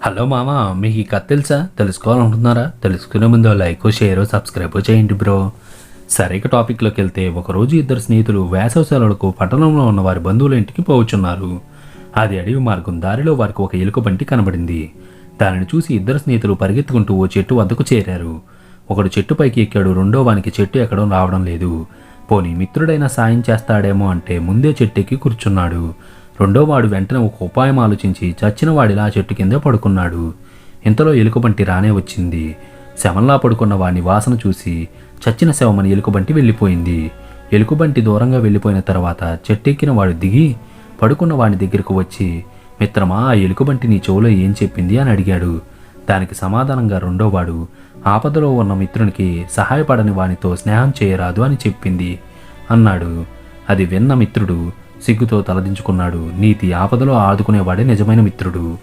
Hello మామ, మీకు ఈ కథ తెలుసా? తెలుసుకోవాలనుకుంటున్నారా? తెలుసుకునే ముందు లైక్ షేర్ సబ్స్క్రైబ్ చేయండి బ్రో. సరే, ఇక టాపిక్లోకి వెళ్తే, ఒకరోజు ఇద్దరు స్నేహితులు వేసవి సెలవులకు పట్టణంలో ఉన్న వారి బంధువుల ఇంటికి పోవచ్చున్నారు. అది అడవి మార్గం. దారిలో వారికి ఒక ఎలుకబంటి కనబడింది. దానిని చూసి ఇద్దరు స్నేహితులు పరిగెత్తుకుంటూ ఓ చెట్టు వద్దకు చేరారు. ఒకడు చెట్టు పైకి ఎక్కాడు. రెండో వానికి చెట్టు ఎక్కడం రావడం లేదు. పోనీ మిత్రుడైనా సాయం చేస్తాడేమో అంటే ముందే చెట్టు ఎక్కి కూర్చున్నాడు. రెండో వాడు వెంటనే ఒక ఉపాయం ఆలోచించి చచ్చిన వాడిలా చెట్టు కిందే పడుకున్నాడు. ఇంతలో ఎలుకబంటి రానే వచ్చింది. శవంలా పడుకున్న వాని వాసన చూసి చచ్చిన శవమని ఎలుకబంటి వెళ్ళిపోయింది. ఎలుకబంటి దూరంగా వెళ్ళిపోయిన తర్వాత చెట్టెక్కిన వాడు దిగి పడుకున్న వాని దగ్గరకు వచ్చి, మిత్రమా, ఆ ఎలుకబంటి నీ చెవులో ఏం చెప్పింది అని అడిగాడు. దానికి సమాధానంగా రెండోవాడు, ఆపదలో ఉన్న మిత్రునికి సహాయపడని వానితో స్నేహం చేయరాదు అని చెప్పింది అన్నాడు. అది విన్న మిత్రుడు సిగ్గుతో తలదించుకున్నాడు. నీతి ఆపదలో ఆదుకునేవాడే నిజమైన మిత్రుడు.